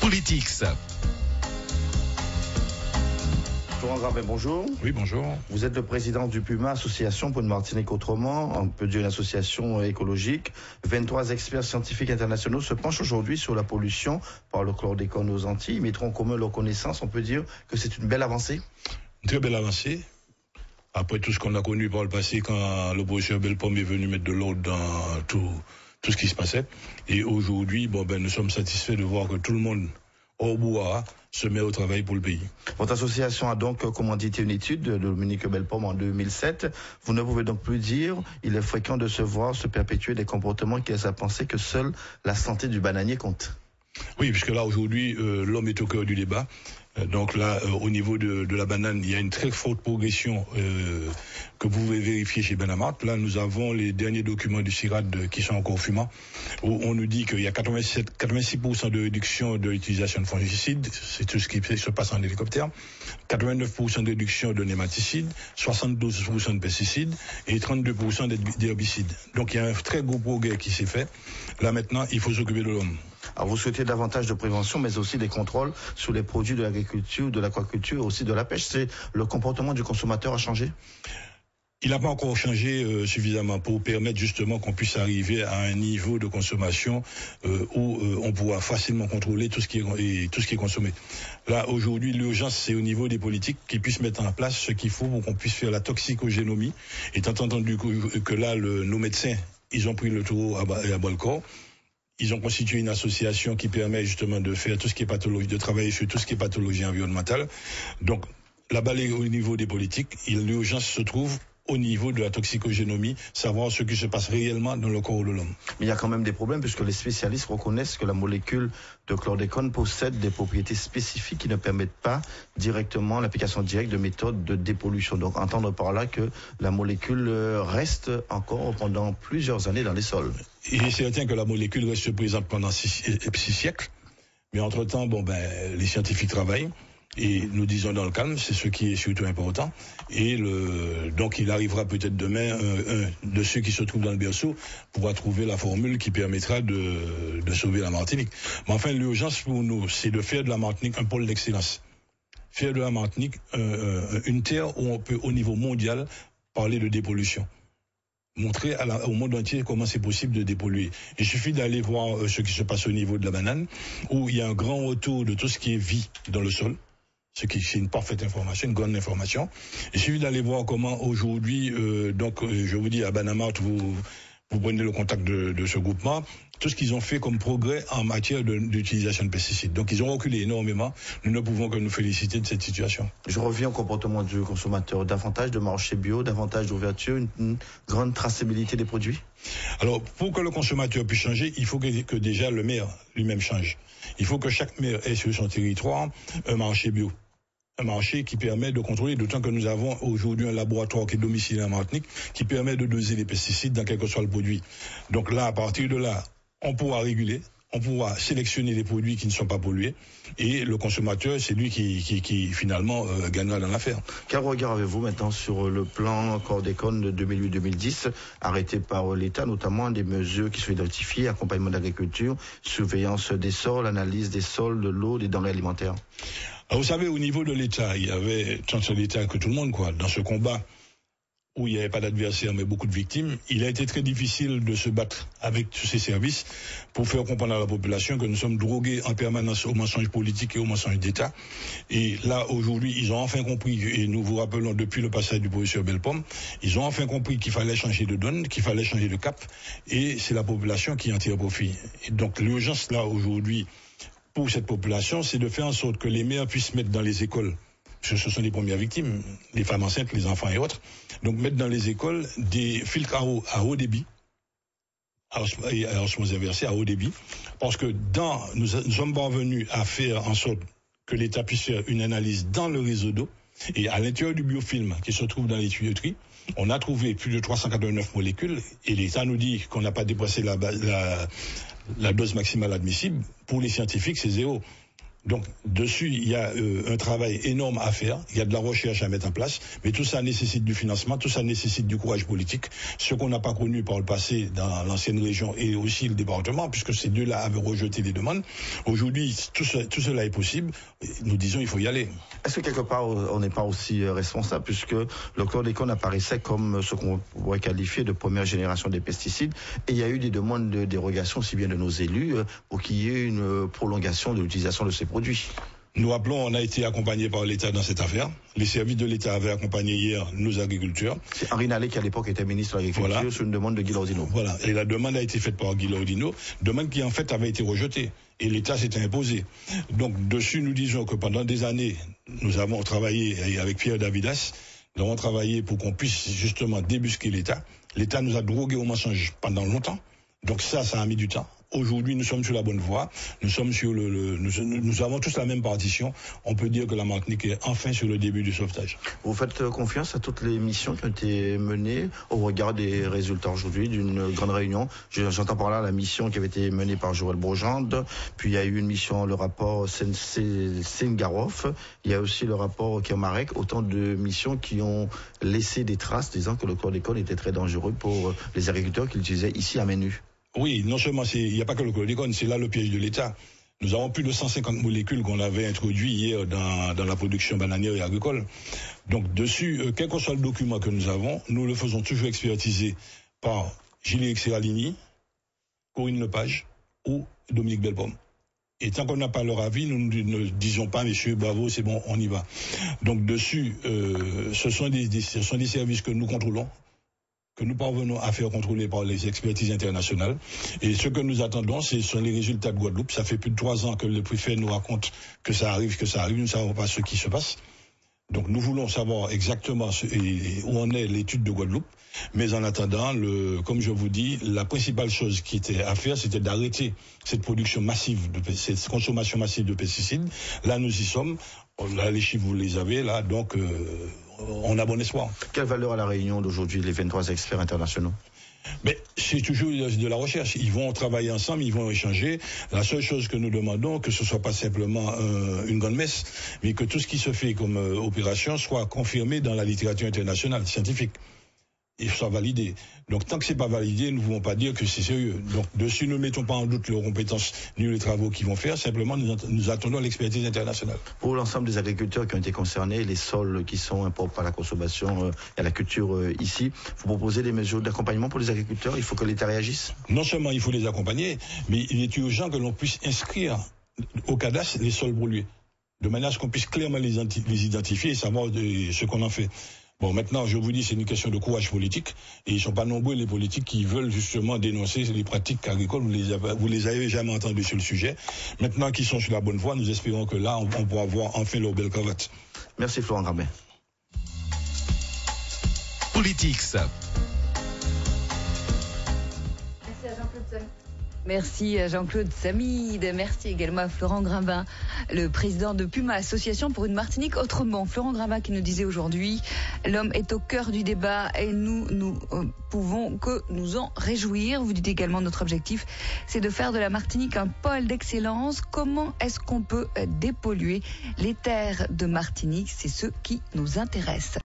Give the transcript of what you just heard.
Politics. Florent Grabin, bonjour. Oui, bonjour. Vous êtes le président du PUMA, Association pour une Martinique autrement, on peut dire une association écologique. 23 experts scientifiques internationaux se penchent aujourd'hui sur la pollution par le chlordécone aux Antilles. Ils mettront en commun leurs connaissances. On peut dire que c'est une belle avancée. Une très belle avancée. Après tout ce qu'on a connu par le passé quand le professeur Bellepomme est venu mettre de l'ordre dans tout ce qui se passait. Et aujourd'hui, nous sommes satisfaits de voir que tout le monde au bois se met au travail pour le pays. Votre association a donc commandité une étude de Dominique Bellepomme en 2007. Vous ne pouvez donc plus dire, il est fréquent de se voir se perpétuer des comportements qui laissent à penser que seule la santé du bananier compte. Oui, puisque là aujourd'hui, l'homme est au cœur du débat. Donc là, au niveau de la banane, il y a une très forte progression que vous pouvez vérifier chez Benamart. Là, nous avons les derniers documents du CIRAD qui sont encore fumants, où on nous dit qu'il y a 86% de réduction de l'utilisation de fongicides, c'est tout ce qui se passe en hélicoptère, 89% de réduction de nématicides, 72% de pesticides et 32% d'herbicides. Donc il y a un très gros progrès qui s'est fait. Là maintenant, il faut s'occuper de l'homme. Alors vous souhaitez davantage de prévention, mais aussi des contrôles sur les produits de l'agriculture, de l'aquaculture et aussi de la pêche. C'est le comportement du consommateur a changé? Il n'a pas encore changé suffisamment pour permettre justement qu'on puisse arriver à un niveau de consommation où on pourra facilement contrôler tout ce qui est consommé. Là, aujourd'hui, l'urgence, c'est au niveau des politiques qui puissent mettre en place ce qu'il faut pour qu'on puisse faire la toxicogénomie. Étant entendu que là, nos médecins, ils ont pris le taureau à bas le corps. Ils ont constitué une association qui permet justement de faire tout ce qui est pathologie, de travailler sur tout ce qui est pathologie environnementale. Donc, là-bas, au niveau des politiques, l'urgence se trouve au niveau de la toxicogénomie, savoir ce qui se passe réellement dans le corps de l'homme. Mais il y a quand même des problèmes puisque les spécialistes reconnaissent que la molécule de chlordécone possède des propriétés spécifiques qui ne permettent pas directement l'application directe de méthodes de dépollution. Donc entendre par là que la molécule reste encore pendant plusieurs années dans les sols. Il est certain que la molécule reste présente pendant 6 siècles, mais entre-temps, les scientifiques travaillent. Et nous disons dans le calme, c'est ce qui est surtout important. Et donc il arrivera peut-être demain, un de ceux qui se trouvent dans le berceau pourra trouver la formule qui permettra de sauver la Martinique. Mais enfin, l'urgence pour nous, c'est de faire de la Martinique un pôle d'excellence. Faire de la Martinique une terre où on peut, au niveau mondial, parler de dépollution. Montrer au monde entier comment c'est possible de dépolluer. Il suffit d'aller voir ce qui se passe au niveau de la banane, où il y a un grand retour de tout ce qui est vie dans le sol. C'est une parfaite information, une grande information. Il suffit d'aller voir comment aujourd'hui, je vous dis à Benamart, vous prenez le contact de ce groupement, tout ce qu'ils ont fait comme progrès en matière d'utilisation de pesticides. Donc ils ont reculé énormément. Nous ne pouvons que nous féliciter de cette situation. Je reviens au comportement du consommateur. Davantage de marchés bio, davantage d'ouverture, une grande traçabilité des produits? Alors, pour que le consommateur puisse changer, il faut que déjà le maire lui-même change. Il faut que chaque maire ait sur son territoire un marché bio. Un marché qui permet de contrôler, d'autant que nous avons aujourd'hui un laboratoire qui est domicilié en Martinique, qui permet de doser les pesticides dans quel que soit le produit. Donc là, à partir de là, on pourra réguler, on pourra sélectionner les produits qui ne sont pas pollués, et le consommateur, c'est lui qui finalement gagnera dans l'affaire. Quel regard avez-vous maintenant sur le plan chlordécone de 2008-2010, arrêté par l'État, notamment des mesures qui sont identifiées, accompagnement d'agriculture, surveillance des sols, analyse des sols, de l'eau, des denrées alimentaires? Alors, vous savez, au niveau de l'État, il y avait tant l'État que tout le monde, dans ce combat où il n'y avait pas d'adversaire mais beaucoup de victimes. Il a été très difficile de se battre avec tous ces services pour faire comprendre à la population que nous sommes drogués en permanence aux mensonges politiques et aux mensonges d'État. Et là, aujourd'hui, ils ont enfin compris, et nous vous rappelons depuis le passage du professeur Bellepomme, ils ont enfin compris qu'il fallait changer de donne, qu'il fallait changer de cap, et c'est la population qui en tire profit. Et donc l'urgence là aujourd'hui pour cette population, c'est de faire en sorte que les mères puissent mettre dans les écoles, parce que ce sont les premières victimes, les femmes enceintes, les enfants et autres, donc mettre dans les écoles des filtres à haut débit, à osmose inversée à haut débit, parce que nous sommes parvenus à faire en sorte que l'État puisse faire une analyse dans le réseau d'eau, et à l'intérieur du biofilm qui se trouve dans les tuyauteries, on a trouvé plus de 389 molécules, et l'État nous dit qu'on n'a pas dépassé la dose maximale admissible. Pour les scientifiques, c'est 0. Donc, dessus, il y a un travail énorme à faire, il y a de la recherche à mettre en place, mais tout ça nécessite du financement, tout ça nécessite du courage politique, ce qu'on n'a pas connu par le passé dans l'ancienne région et aussi le département, puisque ces deux-là avaient rejeté les demandes. Aujourd'hui, tout cela est possible. Nous disons, il faut y aller. Est-ce que quelque part, on n'est pas aussi responsable, puisque le chlordécone apparaissait comme ce qu'on pourrait qualifier de première génération des pesticides, et il y a eu des demandes de dérogation, aussi bien de nos élus, pour qu'il y ait une prolongation de l'utilisation de ces produits. Nous rappelons, on a été accompagné par l'État dans cette affaire. Les services de l'État avaient accompagné hier nos agriculteurs. C'est Henri Nallet qui à l'époque était ministre de l'Agriculture, voilà, sur une demande de Guy Lordino. Voilà, et la demande a été faite par Guy Lordino, demande qui en fait avait été rejetée. Et l'État s'était imposé. Donc dessus, nous disons que pendant des années, nous avons travaillé avec Pierre Davidas, nous avons travaillé pour qu'on puisse justement débusquer l'État. L'État nous a drogués au mensonge pendant longtemps. Donc ça a mis du temps. Aujourd'hui, nous sommes sur la bonne voie. Nous sommes sur nous avons tous la même partition. On peut dire que la Martinique est enfin sur le début du sauvetage. Vous faites confiance à toutes les missions qui ont été menées au regard des résultats aujourd'hui d'une grande réunion. J'entends par là la mission qui avait été menée par Joël Brogende. Puis il y a eu une mission, le rapport Sengaroff. Il y a aussi le rapport Kermarek. Autant de missions qui ont laissé des traces disant que le chlordécone était très dangereux pour les agriculteurs qui l'utilisaient ici à main nue. Oui, non seulement il n'y a pas que le chlordécone, c'est là le piège de l'État. Nous avons plus de 150 molécules qu'on avait introduites hier dans la production bananière et agricole. Donc dessus, quel que soit le document que nous avons, nous le faisons toujours expertiser par Gilles Seralini, Corinne Lepage ou Dominique Belpomme. Et tant qu'on n'a pas leur avis, nous ne disons pas, messieurs, bravo, c'est bon, on y va. Donc dessus, ce sont des services que nous contrôlons, que nous parvenons à faire contrôler par les expertises internationales. Et ce que nous attendons, ce sont les résultats de Guadeloupe. Ça fait plus de 3 ans que le préfet nous raconte que ça arrive. Nous ne savons pas ce qui se passe. Donc nous voulons savoir exactement où en est l'étude de Guadeloupe. Mais en attendant, comme je vous dis, la principale chose qui était à faire, c'était d'arrêter cette production massive, cette consommation massive de pesticides. Là, nous y sommes. Là, les chiffres, vous les avez, là. Donc, on a bon espoir. Quelle valeur à la réunion d'aujourd'hui, les 23 experts internationaux? Mais c'est toujours de la recherche. Ils vont travailler ensemble, ils vont échanger. La seule chose que nous demandons, que ce soit pas simplement une grande messe, mais que tout ce qui se fait comme opération soit confirmé dans la littérature internationale, scientifique. Et soit validé. Donc tant que c'est pas validé, nous ne pouvons pas dire que c'est sérieux. Donc dessus, ne mettons pas en doute leurs compétences ni les travaux qu'ils vont faire. Simplement, nous attendons l'expertise internationale. Pour l'ensemble des agriculteurs qui ont été concernés, les sols qui sont impropres à la consommation et à la culture ici, vous proposez des mesures d'accompagnement pour les agriculteurs? Il faut que l'État réagisse? Non seulement il faut les accompagner, mais il est urgent que l'on puisse inscrire au cadastre les sols brûlés, de manière à ce qu'on puisse clairement les identifier et savoir ce qu'on en fait. Bon, maintenant, je vous dis, c'est une question de courage politique. Et ils ne sont pas nombreux, les politiques, qui veulent justement dénoncer les pratiques agricoles. Vous les avez jamais entendus sur le sujet. Maintenant qu'ils sont sur la bonne voie, nous espérons que là, on pourra voir enfin leur belle cravate. Merci, Florent Grambin. Politics. Merci à Jean-Claude Samide, merci également à Florent Grambin, le président de Puma, Association pour une Martinique autrement. Florent Grambin qui nous disait aujourd'hui, l'homme est au cœur du débat et nous pouvons que nous en réjouir. Vous dites également notre objectif, c'est de faire de la Martinique un pôle d'excellence. Comment est-ce qu'on peut dépolluer les terres de Martinique? C'est ce qui nous intéresse.